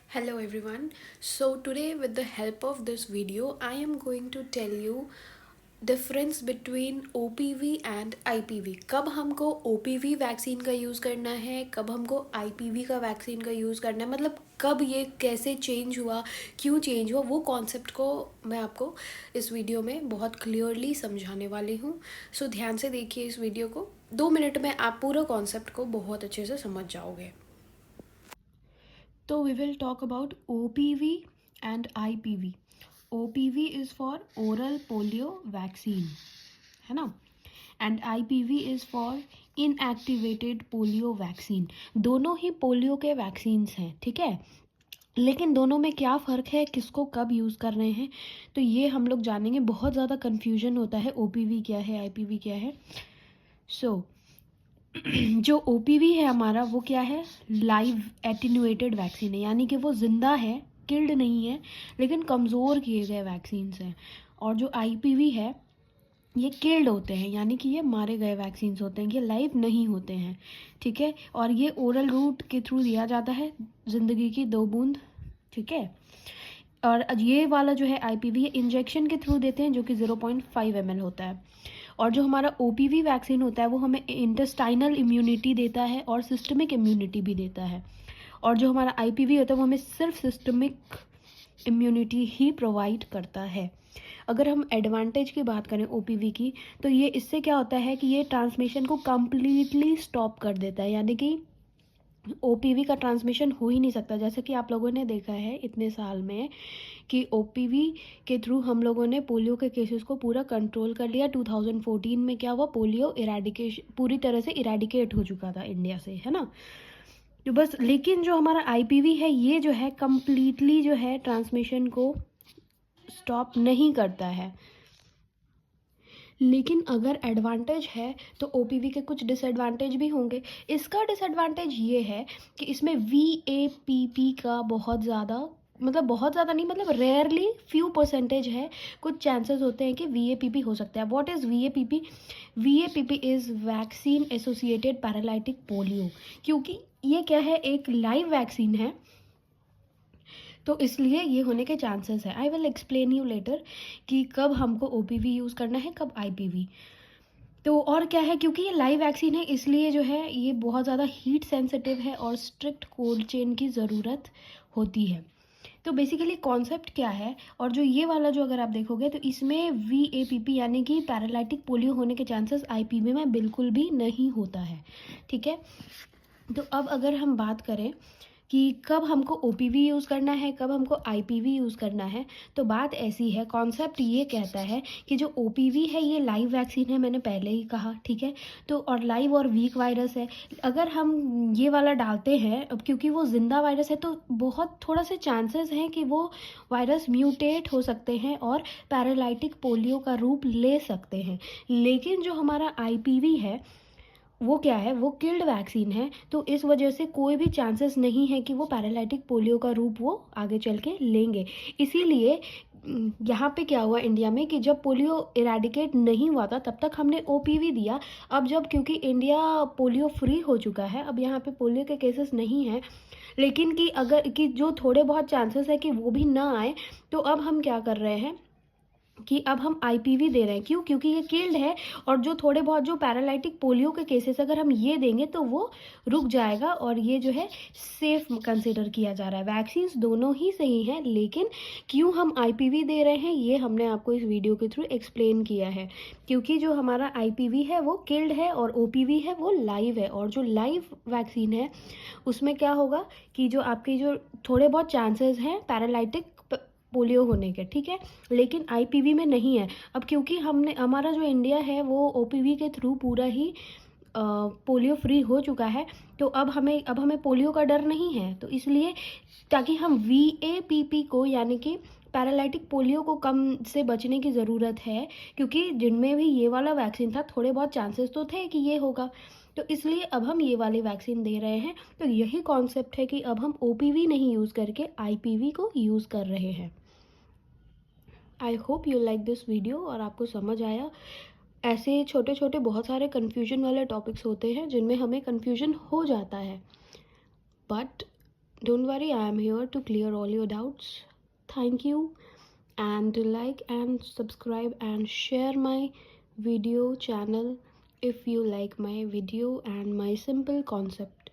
Hello everyone. So today with the help of this video I am going to tell you difference between OPV and IPV. कब हमको OPV vaccine का use करना है, कब हमको IPV का vaccine का यूज़ करना है, मतलब कब ये कैसे चेंज हुआ, क्यों चेंज हुआ, वो कॉन्सेप्ट को मैं आपको इस वीडियो में बहुत क्लियरली समझाने वाली हूँ. सो ध्यान से देखिए इस वीडियो को. 2 मिनट में आप पूरा कॉन्सेप्ट को बहुत अच्छे से समझ जाओगे. तो we will talk about OPV and IPV. OPV is for oral polio vaccine, है ना, and IPV is for inactivated polio vaccine. दोनों ही पोलियो के वैक्सीन्स हैं, ठीक है, लेकिन दोनों में क्या फ़र्क है, किसको कब यूज़ कर रहे हैं, तो ये हम लोग जानेंगे. बहुत ज़्यादा कन्फ्यूजन होता है OPV क्या है, IPV क्या है. सो जो OPV है हमारा वो क्या है, लाइव एटीन्यूएटेड वैक्सीन है, यानी कि वो ज़िंदा है, किल्ड नहीं है, लेकिन कमज़ोर किए गए वैक्सीन्स हैं. और जो IPV है ये किल्ड होते हैं, यानी कि ये मारे गए वैक्सीन्स होते हैं, ये लाइव नहीं होते हैं, ठीक है. और ये ओरल रूट के थ्रू दिया जाता है, ज़िंदगी की 2 बूंद, ठीक है. और ये वाला जो है IPV ये इंजेक्शन के थ्रू देते हैं, जो कि 0.5 ml होता है. और जो हमारा OPV वैक्सीन होता है वो हमें इंटेस्टाइनल इम्यूनिटी देता है और सिस्टमिक इम्यूनिटी भी देता है. और जो हमारा IPV होता है वो हमें सिर्फ सिस्टमिक इम्यूनिटी ही प्रोवाइड करता है. अगर हम एडवांटेज की बात करें OPV की, तो ये इससे क्या होता है कि ये ट्रांसमिशन को कम्प्लीटली स्टॉप कर देता है, यानी कि OPV का ट्रांसमिशन हो ही नहीं सकता. जैसे कि आप लोगों ने देखा है इतने साल में कि OPV के थ्रू हम लोगों ने पोलियो के केसेस को पूरा कंट्रोल कर लिया. 2014 में क्या हुआ, पोलियो इरेडिकेशन पूरी तरह से इरेडिकेट हो चुका था इंडिया से, है ना. तो बस, लेकिन जो हमारा IPV है ये जो है कम्प्लीटली जो है ट्रांसमिशन को स्टॉप नहीं करता है. लेकिन अगर एडवांटेज है तो OPV के कुछ डिसएडवांटेज भी होंगे. इसका डिसएडवांटेज ये है कि इसमें VAPP का बहुत ज़्यादा, मतलब बहुत ज़्यादा नहीं, मतलब रेयरली फ्यू परसेंटेज है, कुछ चांसेस होते हैं कि VAPP हो सकता है. What is VAPP? VAPP is vaccine associated paralytic polio. क्योंकि ये क्या है, एक लाइव वैक्सीन है, तो इसलिए ये होने के चांसेस है. I will explain you later कि कब हमको OPV यूज़ करना है, कब IPV. तो और क्या है, क्योंकि ये लाइव वैक्सीन है इसलिए जो है ये बहुत ज़्यादा हीट सेंसिटिव है और स्ट्रिक्ट कोल्ड चेन की ज़रूरत होती है. तो बेसिकली कॉन्सेप्ट क्या है, और जो ये वाला जो अगर आप देखोगे तो इसमें VAPP यानी कि पैरालाइटिक पोलियो होने के चांसेस IPV में बिल्कुल भी नहीं होता है, ठीक है. तो अब अगर हम बात करें कि कब हमको OPV यूज़ करना है, कब हमको IPV यूज़ करना है, तो बात ऐसी है, कॉन्सेप्ट ये कहता है कि जो OPV है ये लाइव वैक्सीन है, मैंने पहले ही कहा, ठीक है. तो और लाइव और वीक वायरस है. अगर हम ये वाला डालते हैं, अब क्योंकि वो जिंदा वायरस है तो बहुत थोड़ा से चांसेस हैं कि वो वायरस म्यूटेट हो सकते हैं और पैरालाइटिक पोलियो का रूप ले सकते हैं. लेकिन जो हमारा IPV है वो क्या है, वो किल्ड वैक्सीन है, तो इस वजह से कोई भी चांसेस नहीं है कि वो पैरालाइटिक पोलियो का रूप वो आगे चल के लेंगे. इसीलिए यहाँ पे क्या हुआ इंडिया में कि जब पोलियो इरेडिकेट नहीं हुआ था तब तक हमने OPV दिया. अब जब क्योंकि इंडिया पोलियो फ्री हो चुका है, अब यहाँ पे पोलियो के केसेस नहीं हैं, लेकिन कि अगर कि जो थोड़े बहुत चांसेस है कि वो भी ना आए, तो अब हम क्या कर रहे हैं कि अब हम IPV दे रहे हैं. क्यों? क्योंकि ये किल्ड है, और जो थोड़े बहुत जो पैरालाइटिक पोलियो के केसेस अगर हम ये देंगे तो वो रुक जाएगा, और ये जो है सेफ कंसिडर किया जा रहा है. वैक्सीन्स दोनों ही सही हैं, लेकिन क्यों हम IPV दे रहे हैं ये हमने आपको इस वीडियो के थ्रू एक्सप्लेन किया है. क्योंकि जो हमारा IPV है वो किल्ड है और OPV है वो लाइव है. और जो लाइव वैक्सीन है उसमें क्या होगा कि जो आपके जो थोड़े बहुत चांसेस हैं पैरालाइटिक पोलियो होने के, ठीक है, लेकिन IPV में नहीं है. अब क्योंकि हमने हमारा जो इंडिया है वो OPV के थ्रू पूरा ही पोलियो फ्री हो चुका है, तो अब हमें पोलियो का डर नहीं है. तो इसलिए ताकि हम VAPP को यानी कि पैरालाइटिक पोलियो को कम से बचने की ज़रूरत है, क्योंकि जिनमें भी ये वाला वैक्सीन था थोड़े बहुत चांसेस तो थे कि ये होगा, तो इसलिए अब हम ये वाली वैक्सीन दे रहे हैं. तो यही कॉन्सेप्ट है कि अब हम OPV नहीं यूज़ करके IPV को यूज़ कर रहे हैं. I hope you like this video और आपको समझ आया. ऐसे छोटे छोटे बहुत सारे कन्फ्यूजन वाले टॉपिक्स होते हैं जिनमें हमें कन्फ्यूजन हो जाता है, but Don't worry, I am here to clear all your doubts. Thank you, and to like and subscribe and share my video channel if you like my video and my simple concept.